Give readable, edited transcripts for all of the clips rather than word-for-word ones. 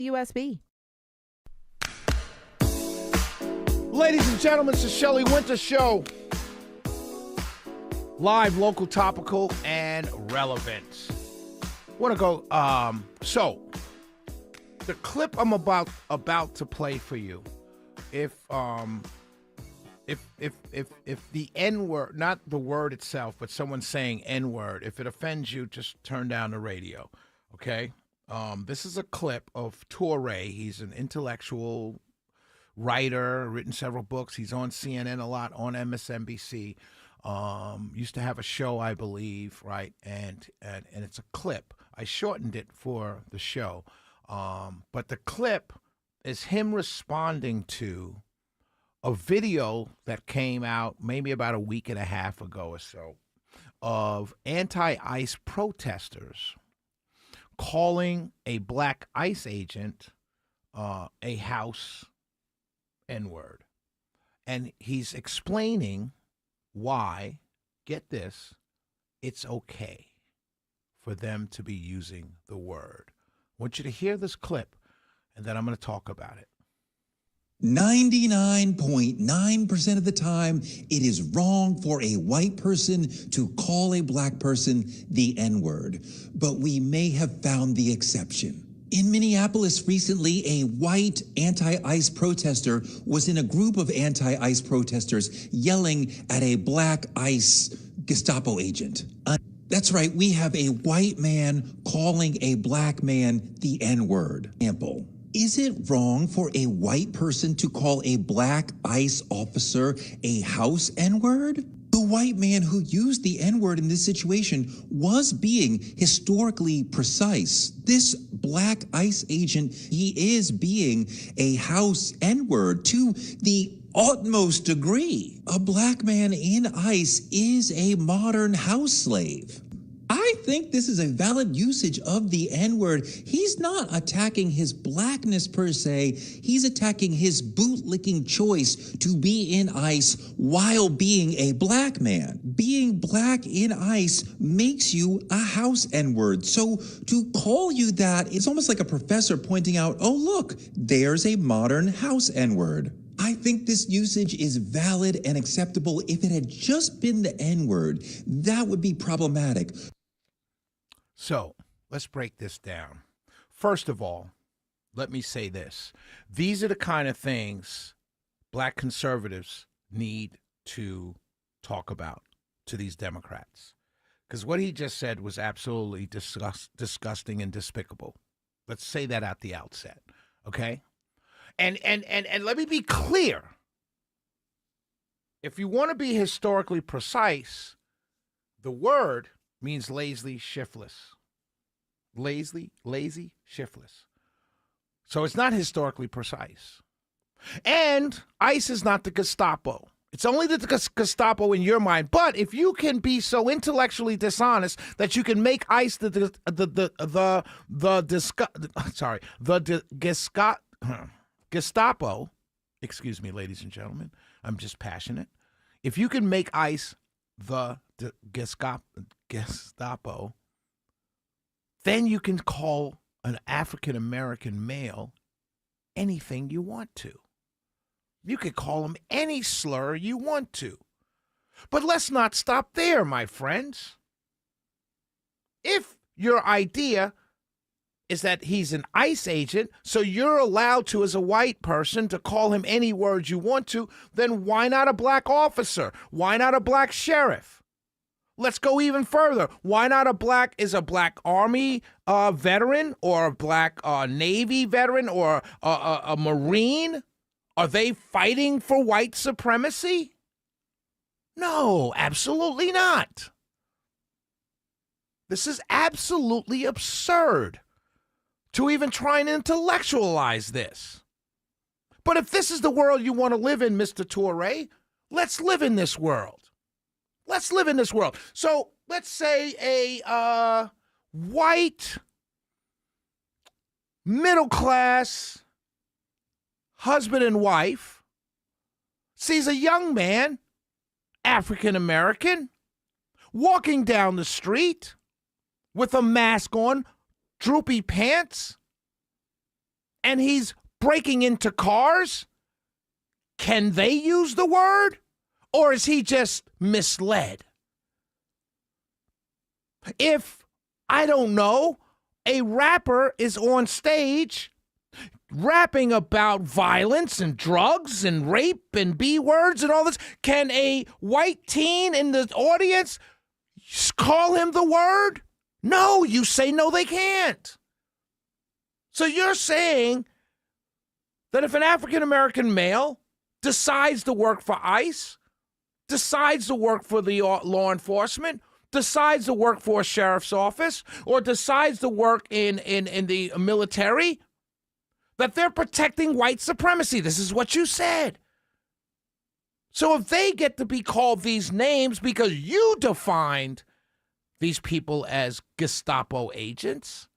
USB. Ladies and gentlemen, it's the Shelley Winter Show. Live, local, topical, and relevant. Want to go, so, the clip I'm about to play for you, if the N-word, not the word itself, but someone saying N-word, if it offends you, just turn down the radio, okay? This is a clip of Toure. He's an intellectual writer, written several books. He's on CNN a lot, on MSNBC. Used to have a show, I believe, right? And it's a clip. I shortened it for the show. But the clip is him responding to a video that came out maybe about a week and a half ago or so of anti-ICE protesters calling a black ICE agent a house N-word. And he's explaining why, get this, it's okay for them to be using the word. I want you to hear this clip, and then I'm going to talk about it. 99.9% of the time, it is wrong for a white person to call a black person the N-word, but we may have found the exception. In Minneapolis recently, a white anti-ICE protester was in a group of anti-ICE protesters yelling at a black ICE Gestapo agent. That's right, we have a white man calling a black man the N-word. Example. Is it wrong for a white person to call a black ICE officer a house N-word? The white man who used the N-word in this situation was being historically precise. This black ICE agent, he is being a house N-word to the utmost degree. A black man in ICE is a modern house slave. I think this is a valid usage of the N-word. He's not attacking his blackness per se. He's attacking his bootlicking choice to be in ICE while being a black man. Being black in ICE makes you a house N-word. So to call you that, it's almost like a professor pointing out, oh, look, there's a modern house N-word. I think this usage is valid and acceptable. If it had just been the N-word, that would be problematic. So let's break this down. First of all, let me say this. These are the kind of things black conservatives need to talk about to these Democrats. Because what he just said was absolutely disgusting and despicable. Let's say that at the outset, okay? And let me be clear. If you want to be historically precise, the word means lazy, shiftless. Lazy, shiftless. So it's not historically precise. And ICE is not the Gestapo. It's only the Gestapo in your mind. But if you can be so intellectually dishonest that you can make ICE Gestapo, excuse me, ladies and gentlemen, I'm just passionate. If you can make ICE the Gestapo, then you can call an African-American male anything you want to. You could call him any slur you want to. But let's not stop there, my friends. If your idea is that he's an ICE agent, so you're allowed to, as a white person, to call him any word you want to, then why not a black officer? Why not a black sheriff? Let's go even further. Why not a black Army veteran or a black Navy veteran or a Marine? Are they fighting for white supremacy? No, absolutely not. This is absolutely absurd to even try and intellectualize this. But if this is the world you want to live in, Mr. Toure, let's live in this world. Let's live in this world. So let's say a white, middle-class husband and wife sees a young man, African-American, walking down the street with a mask on, droopy pants, and he's breaking into cars, can they use the word? Or is he just misled? If, I don't know, a rapper is on stage rapping about violence and drugs and rape and B words and all this, can a white teen in the audience call him the word? No, you say no, they can't. So you're saying that if an African-American male decides to work for ICE, decides to work for the law enforcement, decides to work for a sheriff's office, or decides to work in the military, that they're protecting white supremacy. This is what you said. So if they get to be called these names because you defined these people as Gestapo agents,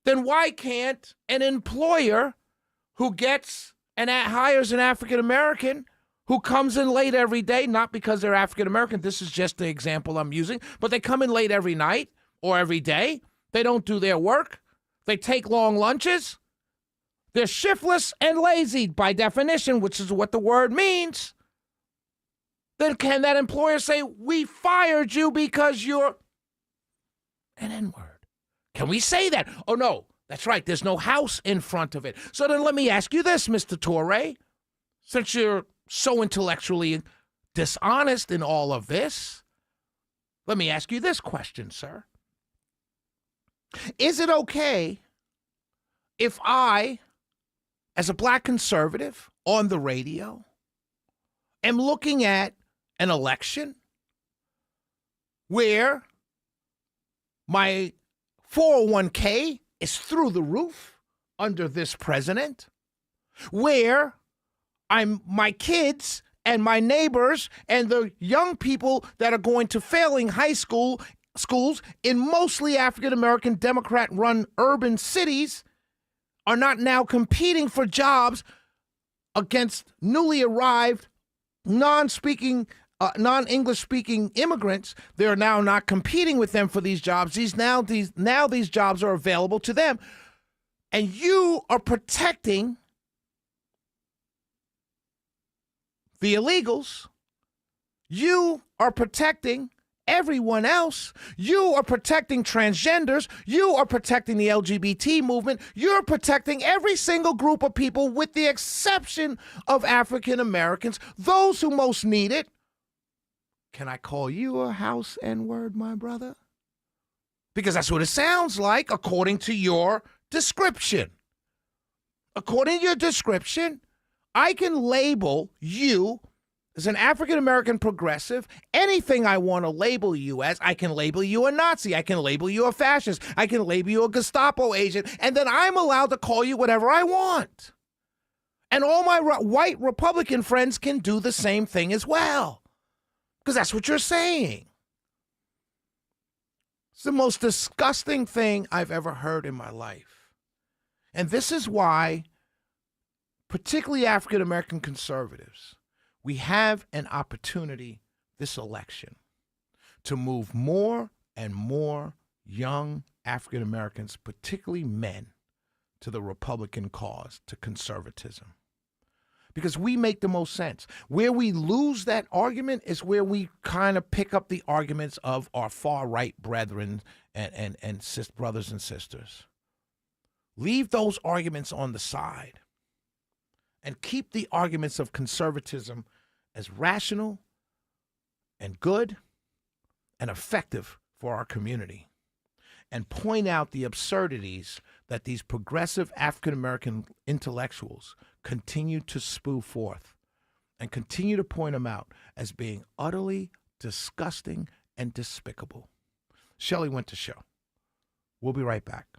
then why can't an employer who gets and hires an African-American who comes in late every day, not because they're African-American, this is just the example I'm using, but they come in late every night or every day, they don't do their work, they take long lunches, they're shiftless and lazy by definition, which is what the word means, then can that employer say, we fired you because you're an N-word? Can we say that? Oh, no, that's right. There's no house in front of it. So then let me ask you this, Mr. Toure, since you're so intellectually dishonest in all of this, let me ask you this question, sir. Is it okay if I, as a black conservative on the radio, am looking at an election where my 401k is through the roof under this president, where my kids and my neighbors and the young people that are going to failing schools in mostly African-American Democrat-run urban cities are not now competing for jobs against newly arrived non-English speaking immigrants. They're now not competing with them for these jobs. These jobs are available to them. And you are protecting the illegals. You are protecting everyone else. You are protecting transgenders. You are protecting the LGBT movement. You're protecting every single group of people with the exception of African Americans, those who most need it. Can I call you a house N-word, my brother? Because that's what it sounds like according to your description. According to your description, I can label you as an African-American progressive. Anything I want to label you as, I can label you a Nazi. I can label you a fascist. I can label you a Gestapo agent. And then I'm allowed to call you whatever I want. And all my white Republican friends can do the same thing as well. Because that's what you're saying. It's the most disgusting thing I've ever heard in my life. And this is why, particularly African-American conservatives, we have an opportunity this election to move more and more young African Americans, particularly men, to the Republican cause, to conservatism. Because we make the most sense. Where we lose that argument is where we kind of pick up the arguments of our far-right brethren and brothers and sisters. Leave those arguments on the side and keep the arguments of conservatism as rational and good and effective for our community, and point out the absurdities that these progressive African-American intellectuals continue to spew forth, and continue to point them out as being utterly disgusting and despicable. Shelley Winter Show. We'll be right back.